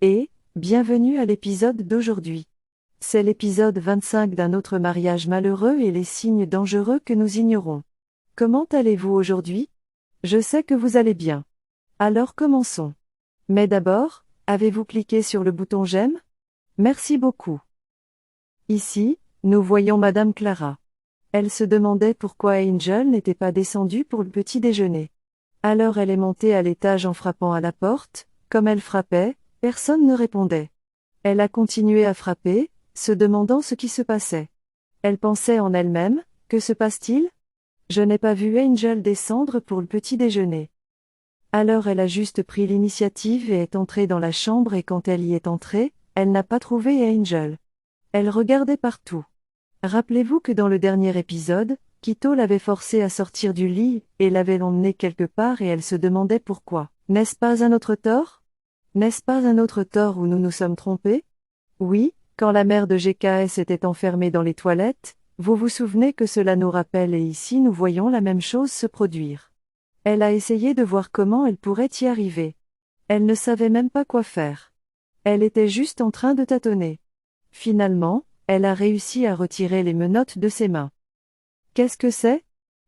Et, bienvenue à l'épisode d'aujourd'hui. C'est l'épisode 25 d'un autre mariage malheureux et les signes dangereux que nous ignorons. Comment allez-vous aujourd'hui? Je sais que vous allez bien. Alors commençons. Mais d'abord, avez-vous cliqué sur le bouton j'aime? Merci beaucoup. Ici, nous voyons Madame Clara. Elle se demandait pourquoi Angel n'était pas descendue pour le petit déjeuner. Alors elle est montée à l'étage en frappant à la porte. Comme elle frappait, personne ne répondait. Elle a continué à frapper, se demandant ce qui se passait. Elle pensait en elle-même, que se passe-t-il? Je n'ai pas vu Angel descendre pour le petit déjeuner. Alors elle a juste pris l'initiative et est entrée dans la chambre et quand elle y est entrée, elle n'a pas trouvé Angel. Elle regardait partout. Rappelez-vous que dans le dernier épisode, Quito l'avait forcée à sortir du lit, et l'avait emmenée quelque part et elle se demandait pourquoi. N'est-ce pas un autre tort? N'est-ce pas un autre tort où nous nous sommes trompés? Oui, quand la mère de GKS était enfermée dans les toilettes, vous vous souvenez que cela nous rappelle et ici nous voyons la même chose se produire. Elle a essayé de voir comment elle pourrait y arriver. Elle ne savait même pas quoi faire. Elle était juste en train de tâtonner. Finalement, elle a réussi à retirer les menottes de ses mains. Qu'est-ce que c'est?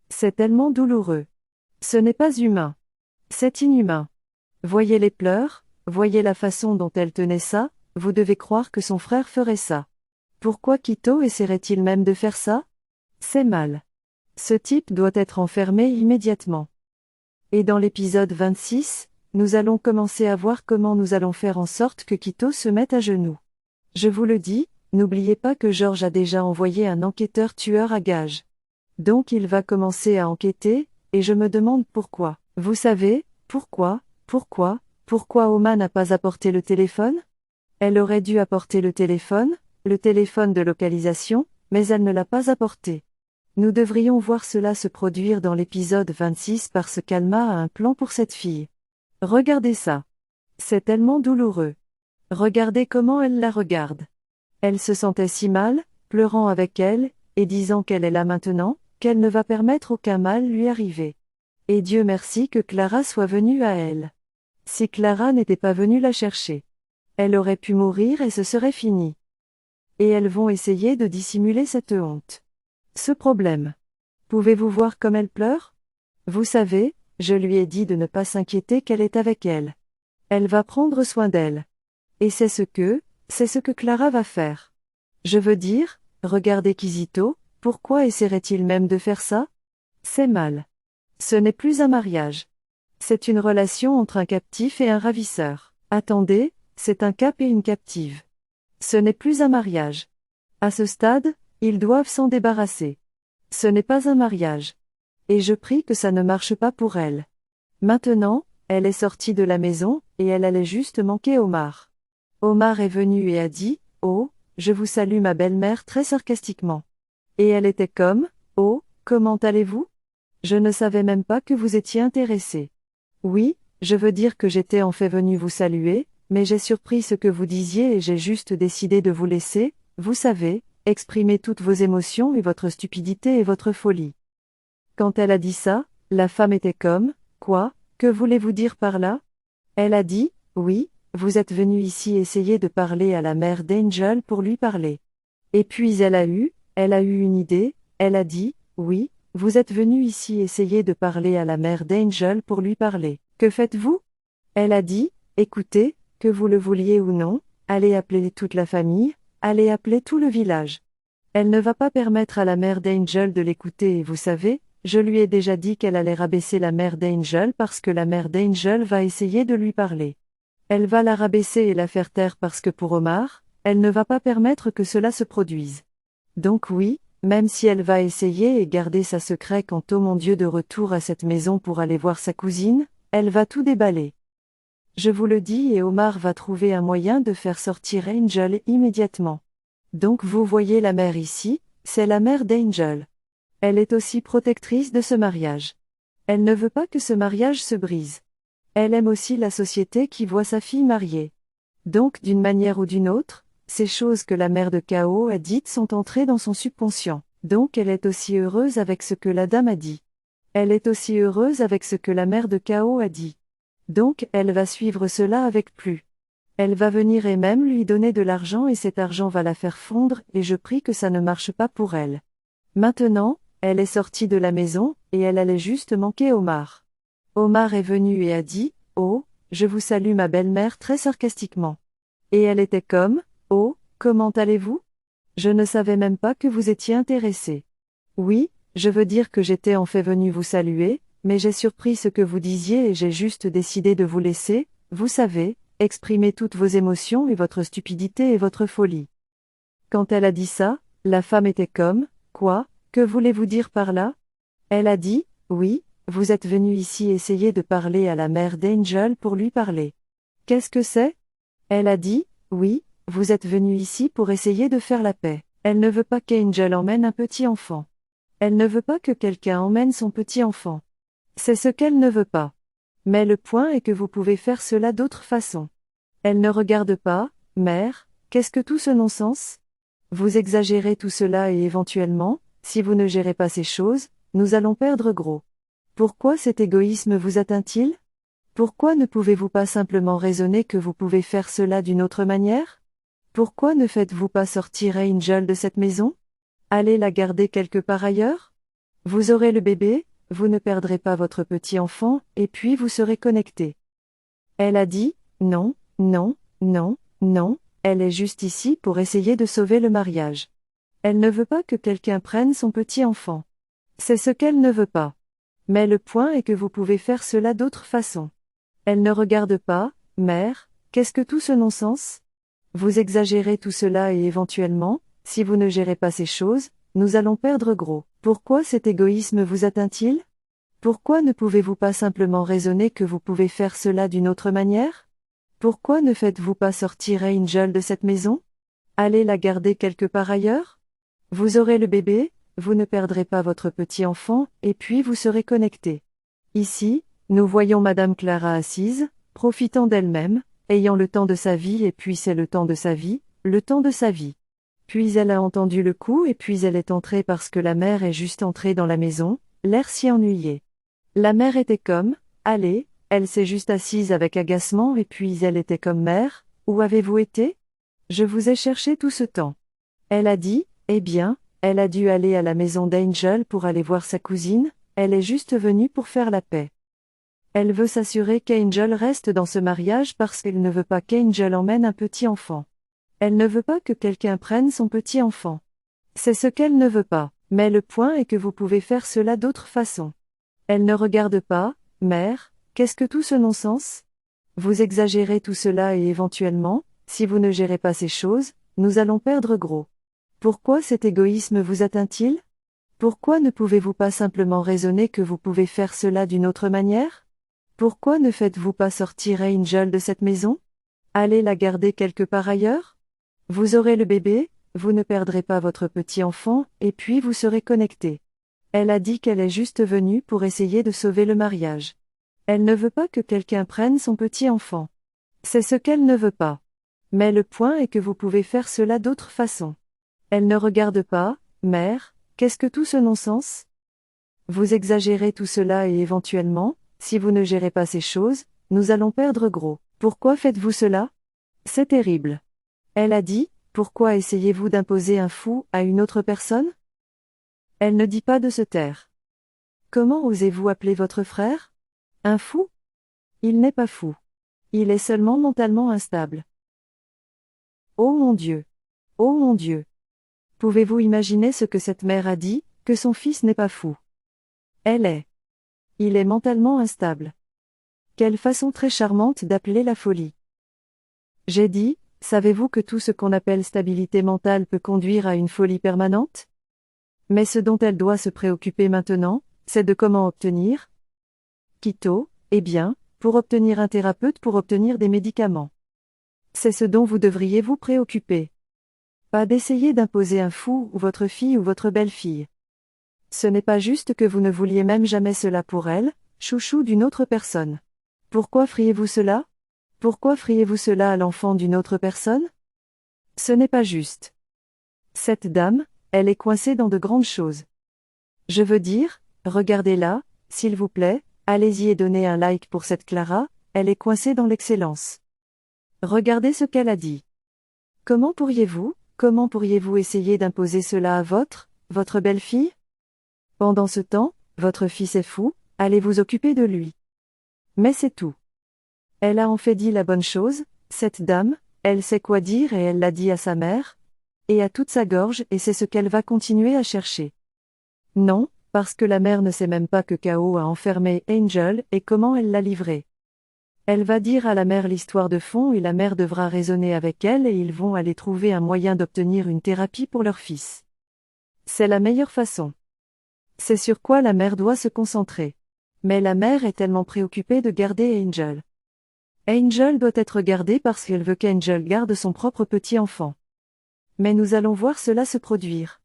C'est tellement douloureux. Ce n'est pas humain. C'est inhumain. Voyez les pleurs, voyez la façon dont elle tenait ça, vous devez croire que son frère ferait ça. Pourquoi Quito essaierait-il même de faire ça? C'est mal. Ce type doit être enfermé immédiatement. Et dans l'épisode 26, nous allons commencer à voir comment nous allons faire en sorte que Quito se mette à genoux. Je vous le dis, n'oubliez pas que George a déjà envoyé un enquêteur tueur à gages. Donc il va commencer à enquêter, et je me demande pourquoi. Vous savez, pourquoi Oma n'a pas apporté le téléphone? Elle aurait dû apporter le téléphone de localisation, mais elle ne l'a pas apporté. Nous devrions voir cela se produire dans l'épisode 26 parce qu'Alma a un plan pour cette fille. Regardez ça. C'est tellement douloureux. Regardez comment elle la regarde. Elle se sentait si mal, pleurant avec elle, et disant qu'elle est là maintenant, qu'elle ne va permettre aucun mal lui arriver. Et Dieu merci que Clara soit venue à elle. Si Clara n'était pas venue la chercher, elle aurait pu mourir et ce serait fini. Et elles vont essayer de dissimuler cette honte. Ce problème. Pouvez-vous voir comme elle pleure? Vous savez, je lui ai dit de ne pas s'inquiéter qu'elle est avec elle. Elle va prendre soin d'elle. Et c'est ce que Clara va faire. Je veux dire, regardez Kizito, pourquoi essaierait-il même de faire ça? C'est mal. Ce n'est plus un mariage. C'est une relation entre un captif et un ravisseur. Attendez, c'est un cap et une captive. Ce n'est plus un mariage. À ce stade, ils doivent s'en débarrasser. Ce n'est pas un mariage. Et je prie que ça ne marche pas pour elle. Maintenant, elle est sortie de la maison, et elle allait juste manquer Omar. Omar est venu et a dit, « Oh, je vous salue ma belle-mère » très sarcastiquement. Et elle était comme, « Oh, comment allez-vous? Je ne savais même pas que vous étiez intéressé. » Oui, je veux dire que j'étais en fait venu vous saluer, mais j'ai surpris ce que vous disiez et j'ai juste décidé de vous laisser, vous savez, exprimer toutes vos émotions et votre stupidité et votre folie. Quand elle a dit ça, la femme était comme, « Quoi, que voulez-vous dire par là? » Elle a dit, « Oui, vous êtes venu ici essayer de parler à la mère d'Angel pour lui parler. » Et puis elle a eu une idée, elle a dit, « Oui, vous êtes venu ici essayer de parler à la mère d'Angel pour lui parler. Que faites-vous? » Elle a dit, « Écoutez, que vous le vouliez ou non, allez appeler toute la famille, allez appeler tout le village. Elle ne va pas permettre à la mère d'Angel de l'écouter et vous savez, je lui ai déjà dit qu'elle allait rabaisser la mère d'Angel parce que la mère d'Angel va essayer de lui parler. Elle va la rabaisser et la faire taire parce que pour Omar, elle ne va pas permettre que cela se produise. Donc oui, même si elle va essayer et garder sa secret quant au mon Dieu de retour à cette maison pour aller voir sa cousine, elle va tout déballer. Je vous le dis et Omar va trouver un moyen de faire sortir Angel immédiatement. Donc vous voyez la mère ici, c'est la mère d'Angel. Elle est aussi protectrice de ce mariage. Elle ne veut pas que ce mariage se brise. Elle aime aussi la société qui voit sa fille mariée. Donc d'une manière ou d'une autre, ces choses que la mère de K.O. a dites sont entrées dans son subconscient. Donc elle est aussi heureuse avec ce que la dame a dit. Elle est aussi heureuse avec ce que la mère de K.O. a dit. Donc elle va suivre cela avec plus. Elle va venir et même lui donner de l'argent et cet argent va la faire fondre et je prie que ça ne marche pas pour elle. Maintenant, elle est sortie de la maison, et elle allait juste manquer Omar. Omar est venu et a dit, « Oh, je vous salue ma belle-mère » très sarcastiquement. Et elle était comme, « Oh, comment allez-vous? Je ne savais même pas que vous étiez intéressé. » Oui, je veux dire que j'étais en fait venu vous saluer, mais j'ai surpris ce que vous disiez et j'ai juste décidé de vous laisser, vous savez, exprimer toutes vos émotions et votre stupidité et votre folie. Quand elle a dit ça, la femme était comme, « Quoi, que voulez-vous dire par là? » Elle a dit, « Oui, vous êtes venu ici essayer de parler à la mère d'Angel pour lui parler. » Qu'est-ce que c'est? Elle a dit, « Oui, vous êtes venu ici pour essayer de faire la paix. » Elle ne veut pas qu'Angel emmène un petit enfant. Elle ne veut pas que quelqu'un emmène son petit enfant. C'est ce qu'elle ne veut pas. Mais le point est que vous pouvez faire cela d'autres façons. Elle ne regarde pas, mère, qu'est-ce que tout ce non-sens? Vous exagérez tout cela et éventuellement, si vous ne gérez pas ces choses, nous allons perdre gros. Pourquoi cet égoïsme vous atteint-il? Pourquoi ne pouvez-vous pas simplement raisonner que vous pouvez faire cela d'une autre manière? Pourquoi ne faites-vous pas sortir Angel de cette maison? Allez la garder quelque part ailleurs? Vous aurez le bébé, vous ne perdrez pas votre petit enfant, et puis vous serez connecté. Elle a dit, non, non, non, non, elle est juste ici pour essayer de sauver le mariage. Elle ne veut pas que quelqu'un prenne son petit enfant. C'est ce qu'elle ne veut pas. Mais le point est que vous pouvez faire cela d'autres façons. Elle ne regarde pas, mère, qu'est-ce que tout ce non-sens? Vous exagérez tout cela et éventuellement, si vous ne gérez pas ces choses, nous allons perdre gros. Pourquoi cet égoïsme vous atteint-il? Pourquoi ne pouvez-vous pas simplement raisonner que vous pouvez faire cela d'une autre manière? Pourquoi ne faites-vous pas sortir Angel de cette maison? Allez la garder quelque part ailleurs? Vous aurez le bébé, vous ne perdrez pas votre petit enfant, et puis vous serez connecté. Ici, nous voyons Madame Clara assise, profitant d'elle-même, ayant le temps de sa vie et puis c'est le temps de sa vie, le temps de sa vie. Puis elle a entendu le coup et puis elle est entrée parce que la mère est juste entrée dans la maison, l'air si ennuyé. La mère était comme, allez, elle s'est juste assise avec agacement et puis elle était comme mère, où avez-vous été? Je vous ai cherché tout ce temps. Elle a dit, eh bien, elle a dû aller à la maison d'Angel pour aller voir sa cousine, elle est juste venue pour faire la paix. Elle veut s'assurer qu'Angel reste dans ce mariage parce qu'elle ne veut pas qu'Angel emmène un petit enfant. Elle ne veut pas que quelqu'un prenne son petit enfant. C'est ce qu'elle ne veut pas, mais le point est que vous pouvez faire cela d'autres façons. Elle ne regarde pas, mère, qu'est-ce que tout ce non-sens? Vous exagérez tout cela et éventuellement, si vous ne gérez pas ces choses, nous allons perdre gros. Pourquoi cet égoïsme vous atteint-il? Pourquoi ne pouvez-vous pas simplement raisonner que vous pouvez faire cela d'une autre manière? Pourquoi ne faites-vous pas sortir Angel de cette maison? Allez la garder quelque part ailleurs? Vous aurez le bébé, vous ne perdrez pas votre petit enfant, et puis vous serez connecté. Elle a dit qu'elle est juste venue pour essayer de sauver le mariage. Elle ne veut pas que quelqu'un prenne son petit enfant. C'est ce qu'elle ne veut pas. Mais le point est que vous pouvez faire cela d'autres façons. Elle ne regarde pas, mère, qu'est-ce que tout ce non-sens? Vous exagérez tout cela et éventuellement, si vous ne gérez pas ces choses, nous allons perdre gros. Pourquoi faites-vous cela? C'est terrible. Elle a dit, pourquoi essayez-vous d'imposer un fou à une autre personne? Elle ne dit pas de se taire. Comment osez-vous appeler votre frère? Un fou? Il n'est pas fou. Il est seulement mentalement instable. Oh mon Dieu! Oh mon Dieu! Pouvez-vous imaginer ce que cette mère a dit, que son fils n'est pas fou? Elle est. Il est mentalement instable. Quelle façon très charmante d'appeler la folie. J'ai dit, savez-vous que tout ce qu'on appelle stabilité mentale peut conduire à une folie permanente? Mais ce dont elle doit se préoccuper maintenant, c'est de comment obtenir. Quito, eh bien, pour obtenir un thérapeute pour obtenir des médicaments. C'est ce dont vous devriez vous préoccuper. Pas d'essayer d'imposer un fou ou votre fille ou votre belle-fille. Ce n'est pas juste que vous ne vouliez même jamais cela pour elle, chouchou d'une autre personne. Pourquoi feriez-vous cela? Pourquoi feriez-vous cela à l'enfant d'une autre personne? Ce n'est pas juste. Cette dame, elle est coincée dans de grandes choses. Je veux dire, regardez-la, s'il vous plaît, allez-y et donnez un like pour cette Clara, elle est coincée dans l'excellence. Regardez ce qu'elle a dit. Comment pourriez-vous essayer d'imposer cela à votre belle-fille? Pendant ce temps, votre fils est fou, allez vous occuper de lui. Mais c'est tout. Elle a en fait dit la bonne chose, cette dame, elle sait quoi dire et elle l'a dit à sa mère, et à toute sa gorge et c'est ce qu'elle va continuer à chercher. Non, parce que la mère ne sait même pas que K.O. a enfermé Angel et comment elle l'a livré. Elle va dire à la mère l'histoire de fond et la mère devra raisonner avec elle et ils vont aller trouver un moyen d'obtenir une thérapie pour leur fils. C'est la meilleure façon. C'est sur quoi la mère doit se concentrer. Mais la mère est tellement préoccupée de garder Angel. Angel doit être gardée parce qu'elle veut qu'Angel garde son propre petit enfant. Mais nous allons voir cela se produire.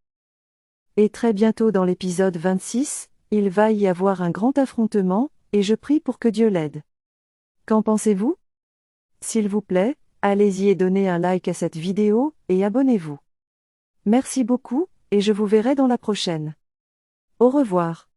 Et très bientôt dans l'épisode 26, il va y avoir un grand affrontement, et je prie pour que Dieu l'aide. Qu'en pensez-vous? S'il vous plaît, allez-y et donnez un like à cette vidéo, et abonnez-vous. Merci beaucoup, et je vous verrai dans la prochaine. Au revoir.